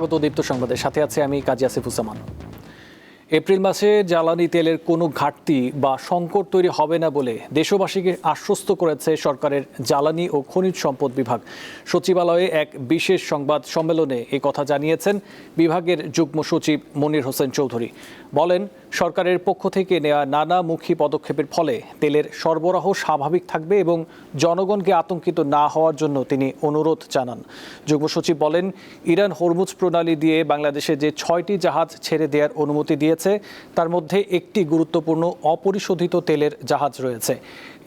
স্বাগত দীপ্ত সংবাদের সাথে আছে আমি কাজী আসিফুজ্জামান। এপ্রিল মাসে জ্বালানি তেলের কোনো ঘাটতি বা সংকট তৈরি হবে না বলে দেশবাসীকে আশ্বস্ত করেছে সরকারের জ্বালানি ও খনিজ সম্পদ বিভাগ। সচিবালয়ে এক বিশেষ সংবাদ সম্মেলনে এই কথা জানিয়েছেন বিভাগের যুগ্ম সচিব মনির হোসেন চৌধুরী। বলেন, সরকারের পক্ষ থেকে নেওয়া নানামুখী পদক্ষেপের ফলে তেলের সরবরাহ স্বাভাবিক থাকবে এবং জনগণকে আতঙ্কিত না হওয়ার জন্য তিনি অনুরোধ জানান। যুগ্ম সচিব বলেন, ইরান হরমুজ প্রণালী দিয়ে বাংলাদেশে যে 6টি জাহাজ ছেড়ে দেওয়ার অনুমতি দিয়েছে তার মধ্যে একটি গুরুত্বপূর্ণ অপরিশোধিত তেলের জাহাজ রয়েছে।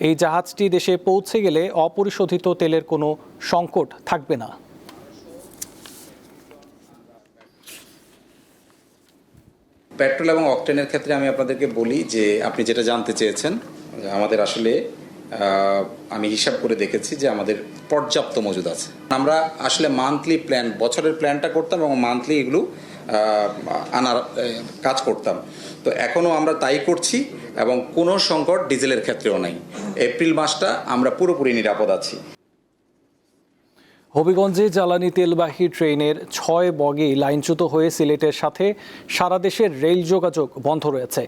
এই জাহাজটি দেশে পৌঁছে গেলে অপরিশোধিত তেলের কোনো সংকট থাকবে না। পেট্রোল এবং অকটেনের ক্ষেত্রে আমি আপনাদেরকে বলি যে আপনি যেটা জানতে চেয়েছেন, আমাদের আসলে আমি হিসাব করে দেখেছি যে আমাদের পর্যাপ্ত মজুদ আছে। আমরা আসলে মান্থলি প্ল্যান, বছরের প্ল্যানটা করতাম এবং মান্থলি এগুলো আনার কাজ করতাম। তো এখনও আমরা তাই করছি এবং কোনো সংকট ডিজেলের ক্ষেত্রেও নাই। এপ্রিল মাসটা আমরা পুরোপুরি নিরাপদ আছি। হবিগঞ্জে জ্বালানি তেলবাহী ট্রেনের 6 বগি লাইনচ্যুত হয়ে সিলেটের সাথে সারা দেশের রেল যোগাযোগ বন্ধ রয়েছে।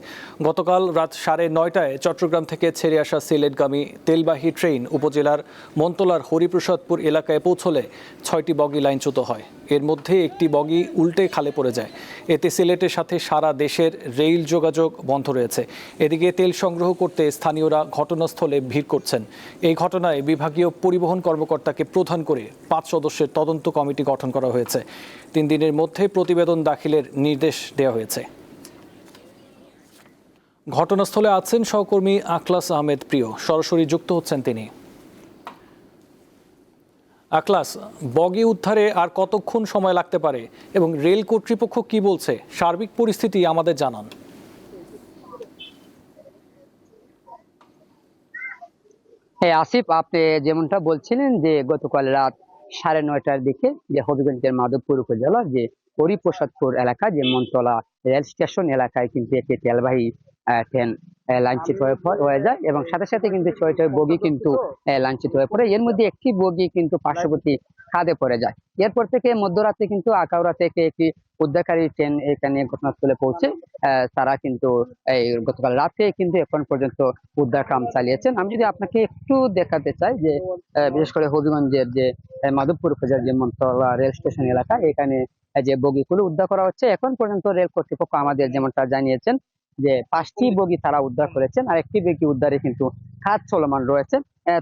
গতকাল রাত 9:30টায় চট্টগ্রাম থেকে ছেড়ে আসা সিলেটগামী তেলবাহী ট্রেন উপজেলার মন্তলার হরিপ্রসাদপুর এলাকায় পৌঁছলে 6টি বগি লাইনচ্যুত হয়। এর মধ্যে একটি বগি উল্টে খালে পড়ে যায়। এতে সিলেটের সাথে সারা দেশের রেল যোগাযোগ বন্ধ রয়েছে। এদিকে তেল সংগ্রহ করতে স্থানীয়রা ঘটনাস্থলে ভিড় করছেন। এই ঘটনায় বিভাগীয় পরিবহন কর্মকর্তাকে প্রধান করে 5 সদস্যের তদন্ত কমিটি গঠন করা হয়েছে। 3 দিনের মধ্যে প্রতিবেদন দাখিলের নির্দেশ দেওয়া হয়েছে। ঘটনাস্থলে আছেন সহকর্মী আখলাস আহমেদ প্রিয়, সরাসরি যুক্ত হচ্ছেন তিনি। আখলাস, বগি উদ্ধারে আর কতক্ষণ সময় লাগতে পারে এবং রেল কর্তৃপক্ষ কি বলছে, সার্বিক পরিস্থিতি আমাদের জানান। হ্যাঁ আসিফ, আপনি যেমনটা বলছিলেন যে গতকাল রাত 9:30টার দিকে যে হবিগঞ্জের মাধবপুর উপজেলা যে হরিপ্রসাদপুর এলাকা যে মনতলা রেল স্টেশন এলাকায় কিন্তু একটি তেলবাহী ট্রেন লাইনচ্যুত হয়ে যায় এবং সাথে সাথে কিন্তু 6টা বগি কিন্তু লাইনচ্যুত হয়ে পড়ে। এর মধ্যে একটি বগি কিন্তু পার্শ্ববর্তী খাদে পড়ে যায়। এরপর থেকে মধ্যরাতে কিন্তু আখাউড়া থেকে একটি উদ্ধারকারী ট্রেন এখানে ঘটনাস্থলে পৌঁছে তারা কিন্তু এই গতকাল রাতে কিন্তু এখন পর্যন্ত উদ্ধার কাম চালিয়েছেন। আমি যদি আপনাকে একটু দেখাতে চাই যে বিশেষ করে হবিগঞ্জের যে মাধবপুর উপজেলার যে মনতলা রেল স্টেশন এলাকা, এখানে যে বগিগুলো উদ্ধার করা হচ্ছে। এখন পর্যন্ত রেল কর্তৃপক্ষ আমাদের যেমনটা জানিয়েছেন যে 5টি বগি তারা উদ্ধার করেছেন আর একটি বগি উদ্ধারে কিন্তু কাজ চলমান রয়েছে।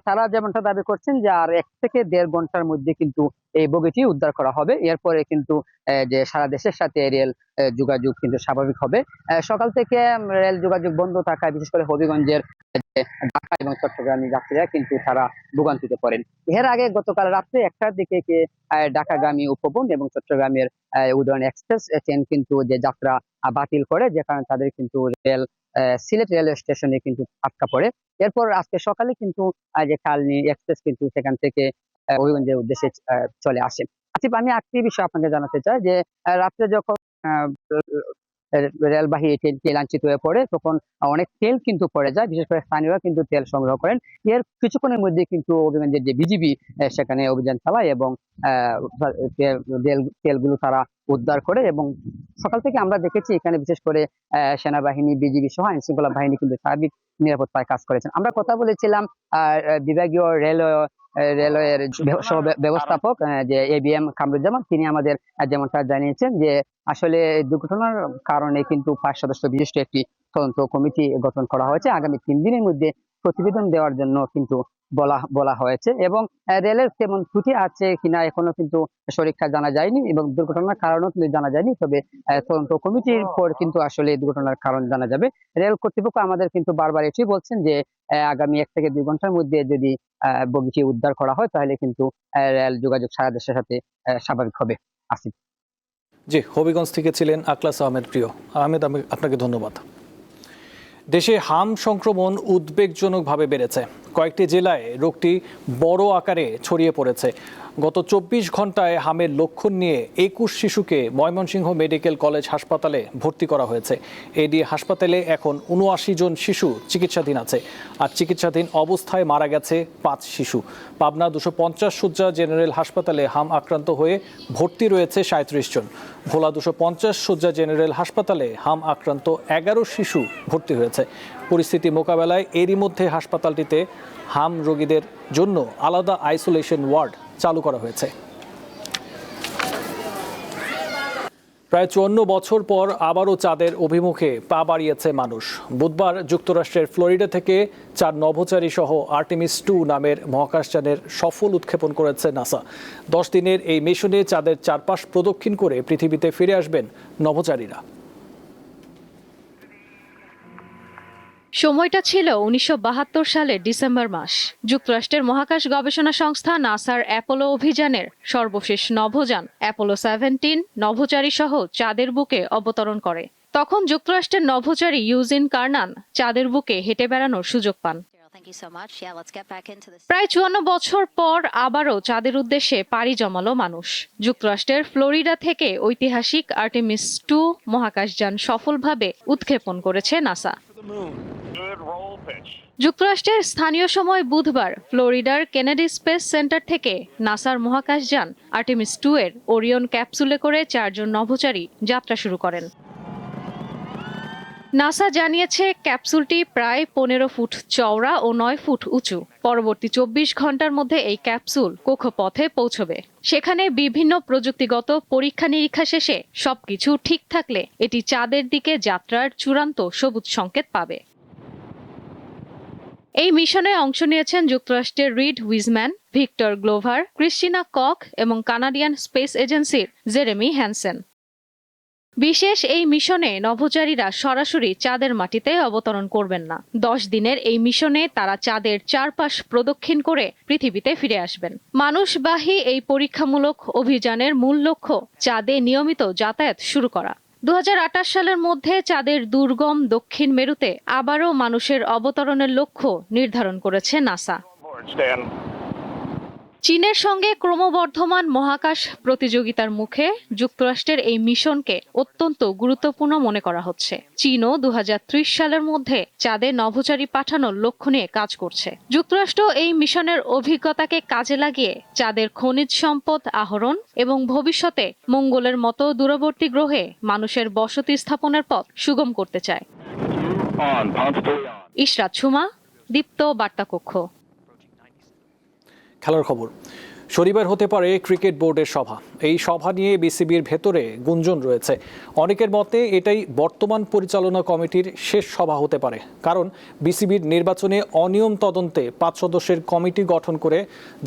তারা যেমনটা দাবি করছেন যে আর 1 থেকে 1.5 ঘন্টার মধ্যে কিন্তু এই বগিটি উদ্ধার করা হবে। এরপরে কিন্তু যে সারা দেশের সাথে রেল যোগাযোগ কিন্তু স্বাভাবিক হবে। সকাল থেকে রেল যোগাযোগ বন্ধ থাকায় বিশেষ করে হবিগঞ্জের ঢাকা এবং চট্টগ্রামী যাত্রীরা কিন্তু তারা ভোগান্তিতে পড়েন। এর আগে গতকাল রাত্রে 1টার দিকে ঢাকাগামী উপবন এবং চট্টগ্রামের উদয়ন এক্সপ্রেস ট্রেন কিন্তু যে যাত্রা বাতিল করে, যে কারণে তাদের কিন্তু রেল সিলেট রেলওয়ে স্টেশনে কিন্তু আটকা পড়ে। এরপর আজকে সকালে কিন্তু যে কালনী এক্সপ্রেস কিন্তু সেখান থেকে হবিগঞ্জের উদ্দেশ্যে চলে আসে। আসিফ, আমি একটি বিষয় আপনাকে জানাতে চাই যে রাত্রে যখন রেলবাহী ট্রেনটি লাঞ্ছিত হয়ে পড়ে তখন অনেক তেল কিন্তু পড়ে যায়, বিশেষ করে স্থানীয়রা কিন্তু তেল সংগ্রহ করেন। এর কিছুক্ষণের মধ্যে কিন্তু হবিগঞ্জের যে বিজিবি সেখানে অভিযান চালায় এবং তেলগুলো তারা উদ্ধার করে এবং সকাল থেকে আমরা দেখেছি এখানে বিশেষ করে সেনাবাহিনী, বিজিবি সহ আইন শৃঙ্খলা বাহিনী কিন্তু সার্বিক নিরাপত্তায় কাজ করেছেন। আমরা কথা বলেছিলাম বিভাগীয় রেলওয়ের ব্যবস্থাপক যে এবিএম কামরুজ্জামান, তিনি আমাদের যেমনটা জানিয়েছেন যে আসলে দুর্ঘটনার কারণে কিন্তু 5 সদস্য বিশিষ্ট একটি তদন্ত কমিটি গঠন করা হয়েছে। আগামী 3 দিনের মধ্যে প্রতিবেদন দেওয়ার জন্য কিন্তু বলা হয়েছে এবং রেলের তেমন ত্রুটি আছে কিনা এখনো কিন্তু সঠিকটা জানা যায়নি এবং দুর্ঘটনার কারণও কিন্তু জানা যায়নি। তবে তদন্ত কমিটির পর কিন্তু আসলে দুর্ঘটনার কারণ জানা যাবে। রেল কর্তৃপক্ষ আমাদের কিন্তু বারবার এটি বলছেন যে আগামী 1 থেকে 2 ঘন্টার মধ্যে যদি বগিটি উদ্ধার করা হয় তাহলে কিন্তু রেল যোগাযোগ সারা দেশের সাথে স্বাভাবিক হবে। আসিফ। জি, হবিগঞ্জ থেকে ছিলেন আখলাস আহমেদ প্রিয়। আহমেদ, আপনাকে ধন্যবাদ। দেশে হাম সংক্রমণ উদ্বেগজনকভাবে বেড়েছে। কয়েকটি জেলায় রোগটি বড় আকারে ছড়িয়ে পড়েছে। গত 24 ঘন্টায় হামের লক্ষণ নিয়ে 21 শিশুকে ময়মনসিংহ মেডিকেল কলেজ হাসপাতালে ভর্তি করা হয়েছে। এডি হাসপাতালে এখন 79 জন শিশু চিকিৎসাধীন আছে, আর চিকিৎসাধীন অবস্থায় মারা গেছে 5 শিশু। পাবনা 250 শয্যা জেনারেল হাসপাতালে হাম আক্রান্ত হয়ে ভর্তি রয়েছে 37 জন। ভোলা 250 শয্যা জেনারেল হাসপাতালে হাম আক্রান্ত 11 শিশু ভর্তি হয়েছে। পরিস্থিতি মোকাবেলায় এরই মধ্যে হাসপাতালটিতে হাম রোগীদের জন্য আলাদা আইসোলেশন ওয়ার্ড চালু করা হয়েছে। প্রায় 54 বছর পর আবারও চাঁদের অভিমুখে পা বাড়িয়েছে মানুষ। বুধবার যুক্তরাষ্ট্রের ফ্লোরিডা থেকে 4 নভোচারী সহ আর্টেমিস 2 নামের মহাকাশযানের সফল উৎক্ষেপণ করেছে নাসা। 10 দিনের এই মিশনে চাঁদের চারপাশ প্রদক্ষিণ করে পৃথিবীতে ফিরে আসবেন নভোচারীরা। সময়টা ছিল 1972 সালের ডিসেম্বর মাস। যুক্তরাষ্ট্রের মহাকাশ গবেষণা সংস্থা নাসার অ্যাপোলো অভিযানের সর্বশেষ নভোযান অ্যাপোলো 17 নভোচারী সহ চাঁদের বুকে অবতরণ করে। তখন যুক্তরাষ্ট্রের নভোচারী ইউজিন কার্নান চাঁদের বুকে হেঁটে বেড়ানোর সুযোগ পান। প্রায় 54 বছর পর আবারও চাঁদের উদ্দেশ্যে পাড়ি জমালো মানুষ। যুক্তরাষ্ট্রের ফ্লোরিডা থেকে ঐতিহাসিক আর্টেমিস 2 মহাকাশযান সফলভাবে উৎক্ষেপণ করেছে নাসা। যুক্তরাষ্ট্রের স্থানীয় সময় বুধবার ফ্লোরিডার কেনেডি স্পেস সেন্টার থেকে নাসার মহাকাশযান আর্টেমিস 2 এর ওরিয়ন ক্যাপসুলে করে 4 জন নভোচারী যাত্রা শুরু করেন। নাসা জানিয়েছে ক্যাপসুলটি প্রায় 15 ফুট চওড়া ও 9 ফুট উঁচু। পরবর্তী 24 ঘন্টার মধ্যে এই ক্যাপসুল কক্ষপথে পৌঁছবে। সেখানে বিভিন্ন প্রযুক্তিগত পরীক্ষা নিরীক্ষা শেষে সবকিছু ঠিক থাকলে এটি চাঁদের দিকে যাত্রার চূড়ান্ত সবুজ সংকেত পাবে। এই মিশনে অংশ নিয়েছেন যুক্তরাষ্ট্রের Reid Wiseman, Victor Glover, Christina Koch এবং কানাডিয়ান স্পেস এজেন্সির জেরেমি হ্যানসেন। বিশেষ এই মিশনে নভোচারীরা সরাসরি চাঁদের মাটিতে অবতরণ করবেন না। 10 দিনের এই মিশনে তারা চাঁদের চারপাশ প্রদক্ষিণ করে পৃথিবীতে ফিরে আসবেন। মানুষবাহী এই পরীক্ষামূলক অভিযানের মূল লক্ষ্য চাঁদে নিয়মিত যাতায়াত শুরু করা। 2028 সালের মধ্যে চাঁদের দুর্গম দক্ষিণ মেরুতে আবারও মানুষের অবতরণের লক্ষ্য নির্ধারণ করেছে নাসা। চীনের সঙ্গে ক্রমবর্ধমান মহাকাশ প্রতিযোগিতার মুখে যুক্তরাষ্ট্রের এই মিশনকে অত্যন্ত গুরুত্বপূর্ণ মনে করা হচ্ছে। চীনও 2030 সালের মধ্যে চাঁদে নভোচারী পাঠানোর লক্ষ্য নিয়ে কাজ করছে। যুক্তরাষ্ট্র এই মিশনের অভিজ্ঞতাকে কাজে লাগিয়ে চাঁদের খনিজ সম্পদ আহরণ এবং ভবিষ্যতে মঙ্গলের মতো দূরবর্তী গ্রহে মানুষের বসতি স্থাপনের পথ সুগম করতে চায়। ইশরাত সুমা, দীপ্ত বার্তা কক্ষ। খেলার খবর। শনিবার হতে পারে ক্রিকেট বোর্ডের সভা। এই সভা নিয়ে বিসিবির ভেতরে গুঞ্জন রয়েছে। অনেকের মতে এটাই বর্তমান পরিচালনা কমিটির শেষ সভা হতে পারে, কারণ বিসিবির নির্বাচনে অনিয়ম তদন্তে 5 সদস্যের কমিটি গঠন করে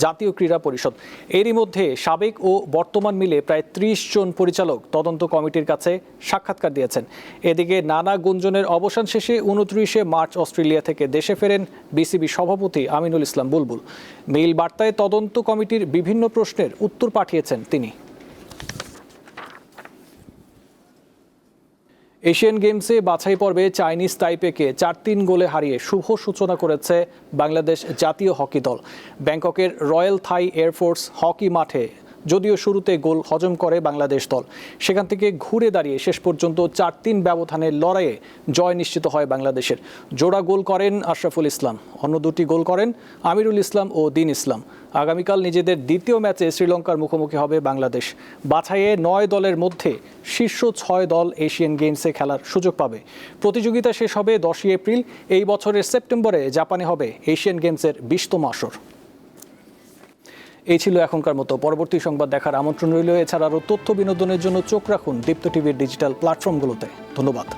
জাতীয় ক্রীড়া পরিষদ। এরই মধ্যে সাবেক ও বর্তমান মিলে প্রায় 30 জন পরিচালক তদন্ত কমিটির কাছে সাক্ষাৎকার দিয়েছেন। এদিকে নানা গুঞ্জনের অবসান শেষে 29শে মার্চ অস্ট্রেলিয়া থেকে দেশে ফেরেন বিসিবি সভাপতি আমিনুল ইসলাম বুলবুল। মেইল বার্তায় তদন্ত কমিটির বিভিন্ন প্রশ্নের উত্তর পাঠিয়েছেন তিনি। এশিয়ান গেমসে বাছাই পর্বে চাইনিজ তাইপেকে 4-3 গোলে হারিয়ে শুভ সূচনা করেছে বাংলাদেশ জাতীয় হকি দল। ব্যাংককের রয়্যাল থাই এয়ারফোর্স হকি মাঠে যদিও শুরুতে গোল হজম করে বাংলাদেশ দল, সেখান থেকে ঘুরে দাঁড়িয়ে শেষ পর্যন্ত 4-3 ব্যবধানের লড়াইয়ে জয় নিশ্চিত হয় বাংলাদেশের। জোড়া গোল করেন আশরাফুল ইসলাম, অন্য 2টি গোল করেন আমিরুল ইসলাম ও দিন ইসলাম। আগামীকাল নিজেদের দ্বিতীয় ম্যাচে শ্রীলঙ্কার মুখোমুখি হবে বাংলাদেশ। বাছাইয়ে 9 দলের মধ্যে শীর্ষ 6 দল এশিয়ান গেমসে খেলার সুযোগ পাবে। প্রতিযোগিতা শেষ হবে 10 এপ্রিল। এই বছরের সেপ্টেম্বরে জাপানে হবে এশিয়ান গেমসের 20তম আসর। এই ছিল এখনকার মতো। পরবর্তী সংবাদ দেখার আমন্ত্রণ রইল। এছাড়া আরও তথ্য বিনোদনের জন্য চোখ রাখুন দীপ্ত টিভির ডিজিটাল প্ল্যাটফর্মগুলোতে। ধন্যবাদ।